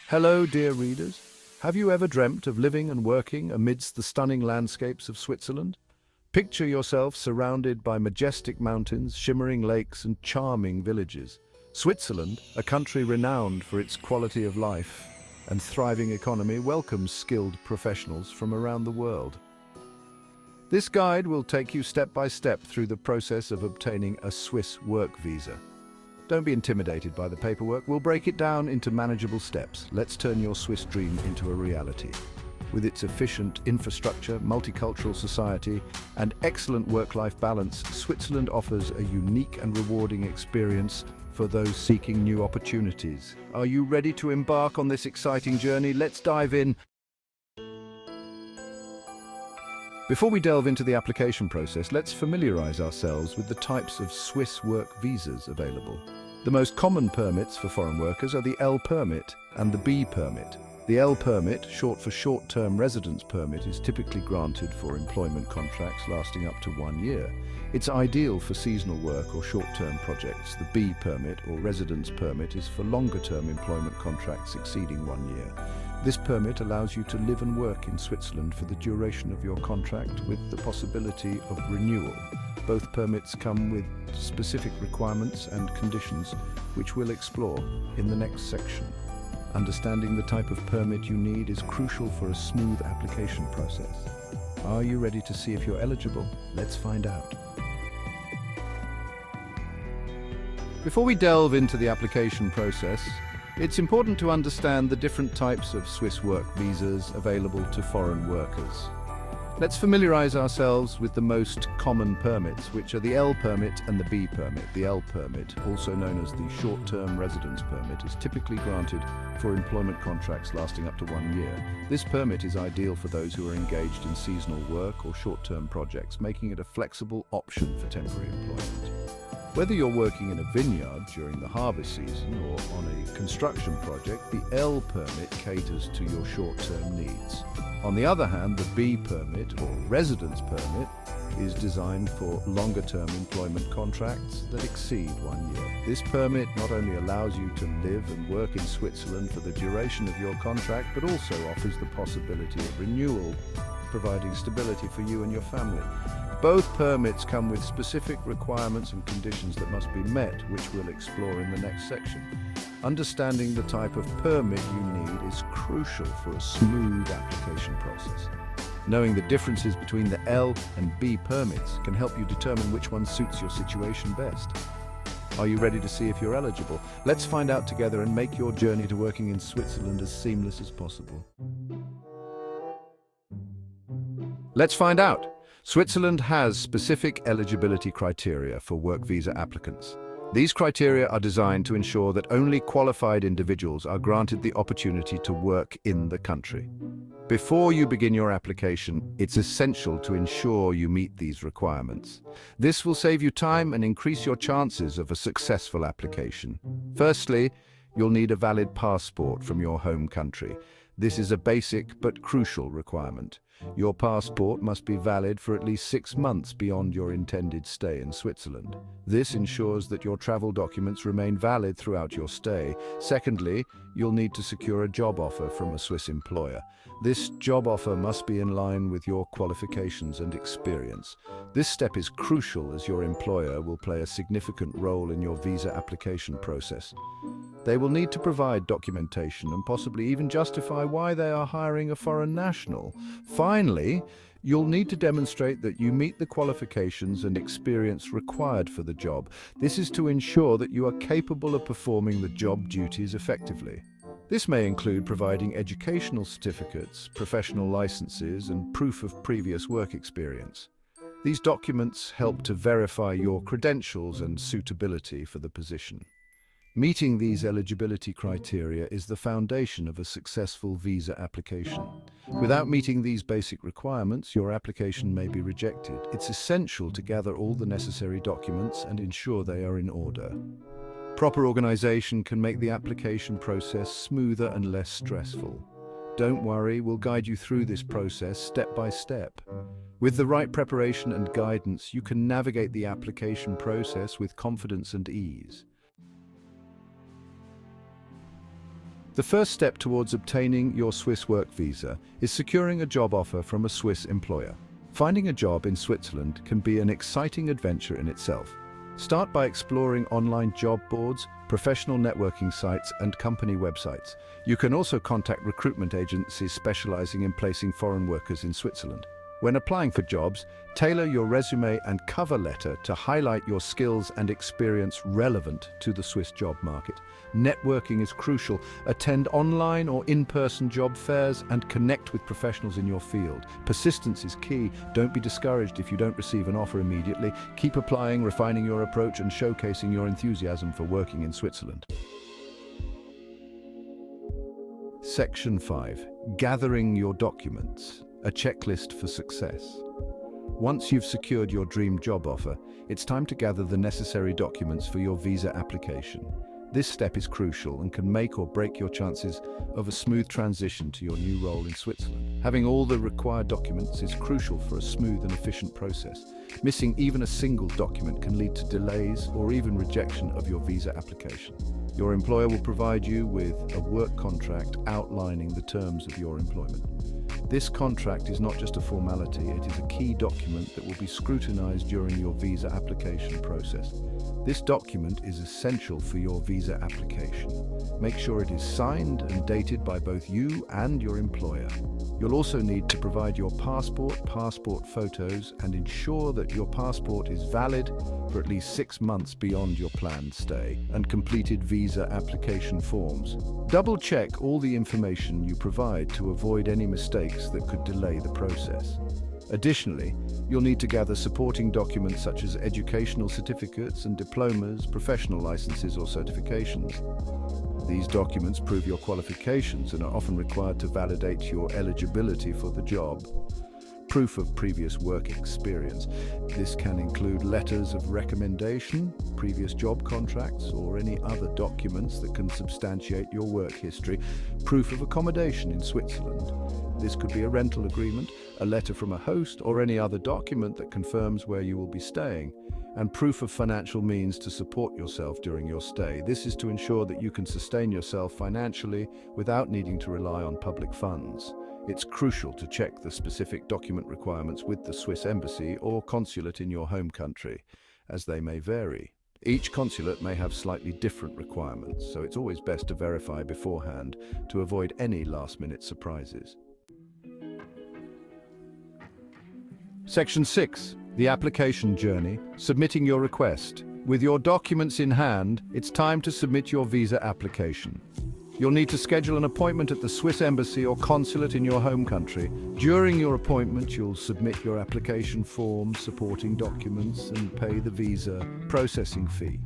Hello, dear readers. Have you ever dreamt of living and working amidst the stunning landscapes of Switzerland? Picture yourself surrounded by majestic mountains, shimmering lakes, and charming villages. Switzerland, a country renowned for its quality of life and thriving economy, welcomes skilled professionals from around the world. This guide will take you step by step through the process of obtaining a Swiss work visa. Don't be intimidated by the paperwork. We'll break it down into manageable steps. Let's turn your Swiss dream into a reality. With its efficient infrastructure, multicultural society, and excellent work-life balance, Switzerland offers a unique and rewarding experience for those seeking new opportunities. Are you ready to embark on this exciting journey? Let's dive in. Before we delve into the application process, let's familiarize ourselves with the types of Swiss work visas available. The most common permits for foreign workers are the L permit and the B permit. The L permit, short for short-term residence permit, is typically granted for employment contracts lasting up to 1 year. It's ideal for seasonal work or short-term projects. The B permit, or residence permit, is for longer-term employment contracts exceeding 1 year. This permit allows you to live and work in Switzerland for the duration of your contract with the possibility of renewal. Both permits come with specific requirements and conditions, which we'll explore in the next section. Understanding the type of permit you need is crucial for a smooth application process. Are you ready to see if you're eligible? Let's find out. Before we delve into the application process, it's important to understand the different types of Swiss work visas available to foreign workers. Let's familiarize ourselves with the most common permits, which are the L permit and the B permit. The L permit, also known as the short-term residence permit, is typically granted for employment contracts lasting up to 1 year. This permit is ideal for those who are engaged in seasonal work or short-term projects, making it a flexible option for temporary employment. Whether you're working in a vineyard during the harvest season or on a construction project, the L permit caters to your short-term needs. On the other hand, the B permit, or residence permit, is designed for longer-term employment contracts that exceed 1 year. This permit not only allows you to live and work in Switzerland for the duration of your contract, but also offers the possibility of renewal, providing stability for you and your family. Both permits come with specific requirements and conditions that must be met, which we'll explore in the next section. Understanding the type of permit you need is crucial for a smooth application process. Knowing the differences between the L and B permits can help you determine which one suits your situation best. Are you ready to see if you're eligible? Let's find out together and make your journey to working in Switzerland as seamless as possible. Let's find out. Switzerland has specific eligibility criteria for work visa applicants. These criteria are designed to ensure that only qualified individuals are granted the opportunity to work in the country. Before you begin your application, it's essential to ensure you meet these requirements. This will save you time and increase your chances of a successful application. Firstly, you'll need a valid passport from your home country. This is a basic but crucial requirement. Your passport must be valid for at least 6 months beyond your intended stay in Switzerland. This ensures that your travel documents remain valid throughout your stay. Secondly, you'll need to secure a job offer from a Swiss employer. This job offer must be in line with your qualifications and experience. This step is crucial as your employer will play a significant role in your visa application process. They will need to provide documentation and possibly even justify why they are hiring a foreign national. Finally, you'll need to demonstrate that you meet the qualifications and experience required for the job. This is to ensure that you are capable of performing the job duties effectively. This may include providing educational certificates, professional licenses, and proof of previous work experience. These documents help to verify your credentials and suitability for the position. Meeting these eligibility criteria is the foundation of a successful visa application. Without meeting these basic requirements, your application may be rejected. It's essential to gather all the necessary documents and ensure they are in order. Proper organization can make the application process smoother and less stressful. Don't worry, we'll guide you through this process step by step. With the right preparation and guidance, you can navigate the application process with confidence and ease. The first step towards obtaining your Swiss work visa is securing a job offer from a Swiss employer. Finding a job in Switzerland can be an exciting adventure in itself. Start by exploring online job boards, professional networking sites, and company websites. You can also contact recruitment agencies specializing in placing foreign workers in Switzerland. When applying for jobs, tailor your resume and cover letter to highlight your skills and experience relevant to the Swiss job market. Networking is crucial. Attend online or in-person job fairs and connect with professionals in your field. Persistence is key. Don't be discouraged if you don't receive an offer immediately. Keep applying, refining your approach, and showcasing your enthusiasm for working in Switzerland. Section 5. Gathering your documents. A checklist for success. Once you've secured your dream job offer, it's time to gather the necessary documents for your visa application. This step is crucial and can make or break your chances of a smooth transition to your new role in Switzerland. Having all the required documents is crucial for a smooth and efficient process. Missing even a single document can lead to delays or even rejection of your visa application. Your employer will provide you with a work contract outlining the terms of your employment. This contract is not just a formality, it is a key document that will be scrutinized during your visa application process. This document is essential for your visa application. Make sure it is signed and dated by both you and your employer. You'll also need to provide your passport photos, and ensure that your passport is valid for at least 6 months beyond your planned stay, and completed visa application forms. Double-check all the information you provide to avoid any mistakes that could delay the process. Additionally, you'll need to gather supporting documents such as educational certificates and diplomas, professional licenses or certifications. These documents prove your qualifications and are often required to validate your eligibility for the job. Proof of previous work experience. This can include letters of recommendation, previous job contracts, or any other documents that can substantiate your work history. Proof of accommodation in Switzerland. This could be a rental agreement, a letter from a host, or any other document that confirms where you will be staying. And proof of financial means to support yourself during your stay. This is to ensure that you can sustain yourself financially without needing to rely on public funds. It's crucial to check the specific document requirements with the Swiss embassy or consulate in your home country, as they may vary. Each consulate may have slightly different requirements, so it's always best to verify beforehand to avoid any last-minute surprises. Section 6. The application journey. Submitting your request. With your documents in hand, it's time to submit your visa application. You'll need to schedule an appointment at the Swiss embassy or consulate in your home country. During your appointment, you'll submit your application form, supporting documents, and pay the visa processing fee.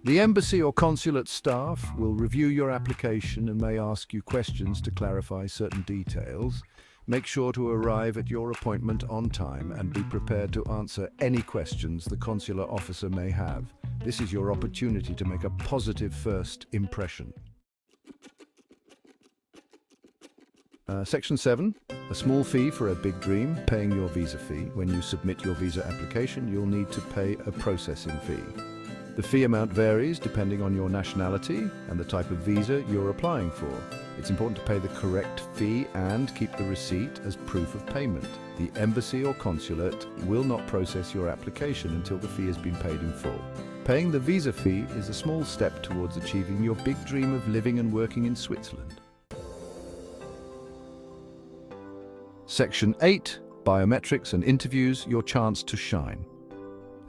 The embassy or consulate staff will review your application and may ask you questions to clarify certain details. Make sure to arrive at your appointment on time and be prepared to answer any questions the consular officer may have. This is your opportunity to make a positive first impression. Section 7. A small fee for a big dream. Paying your visa fee. When you submit your visa application, you'll need to pay a processing fee. The fee amount varies depending on your nationality and the type of visa you're applying for. It's important to pay the correct fee and keep the receipt as proof of payment. The embassy or consulate will not process your application until the fee has been paid in full. Paying the visa fee is a small step towards achieving your big dream of living and working in Switzerland. Section 8. Biometrics and interviews. Your chance to shine.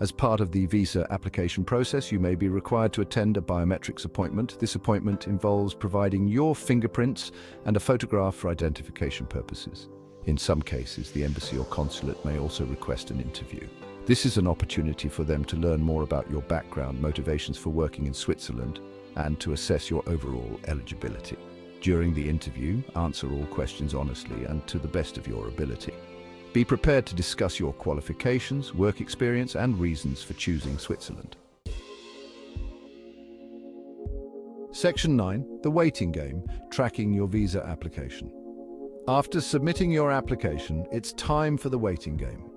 As part of the visa application process, you may be required to attend a biometrics appointment. This appointment involves providing your fingerprints and a photograph for identification purposes. In some cases, the embassy or consulate may also request an interview. This is an opportunity for them to learn more about your background, motivations for working in Switzerland, and to assess your overall eligibility. During the interview, answer all questions honestly and to the best of your ability. Be prepared to discuss your qualifications, work experience, and reasons for choosing Switzerland. Section 9. The waiting game. Tracking your visa application. After submitting your application, it's time for the waiting game.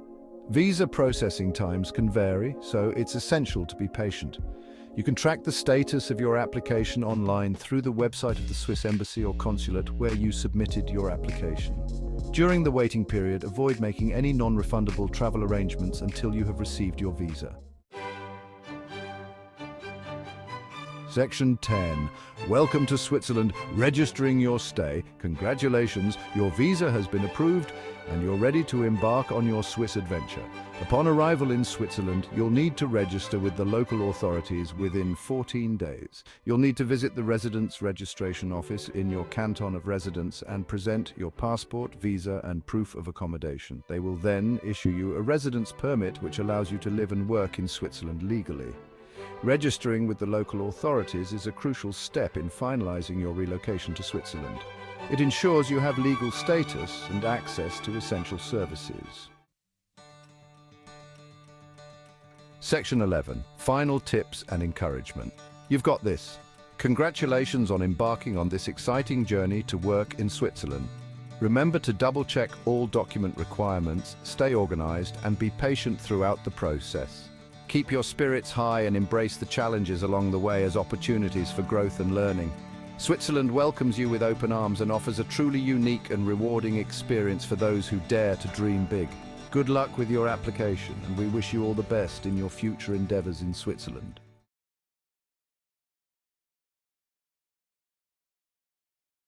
Visa processing times can vary, so it's essential to be patient. You can track the status of your application online through the website of the Swiss Embassy or Consulate where you submitted your application. During the waiting period, avoid making any non-refundable travel arrangements until you have received your visa. Section 10. Welcome to Switzerland. Registering your stay. Congratulations, your visa has been approved and you're ready to embark on your Swiss adventure. Upon arrival in Switzerland, you'll need to register with the local authorities within 14 days. You'll need to visit the residence registration office in your canton of residence and present your passport, visa, and proof of accommodation. They will then issue you a residence permit which allows you to live and work in Switzerland legally. Registering with the local authorities is a crucial step in finalizing your relocation to Switzerland. It ensures you have legal status and access to essential services. Section 11. Final tips and encouragement. You've got this. Congratulations on embarking on this exciting journey to work in Switzerland. Remember to double-check all document requirements, stay organized, and be patient throughout the process. Keep your spirits high and embrace the challenges along the way as opportunities for growth and learning. Switzerland welcomes you with open arms and offers a truly unique and rewarding experience for those who dare to dream big. Good luck with your application, and we wish you all the best in your future endeavors in Switzerland.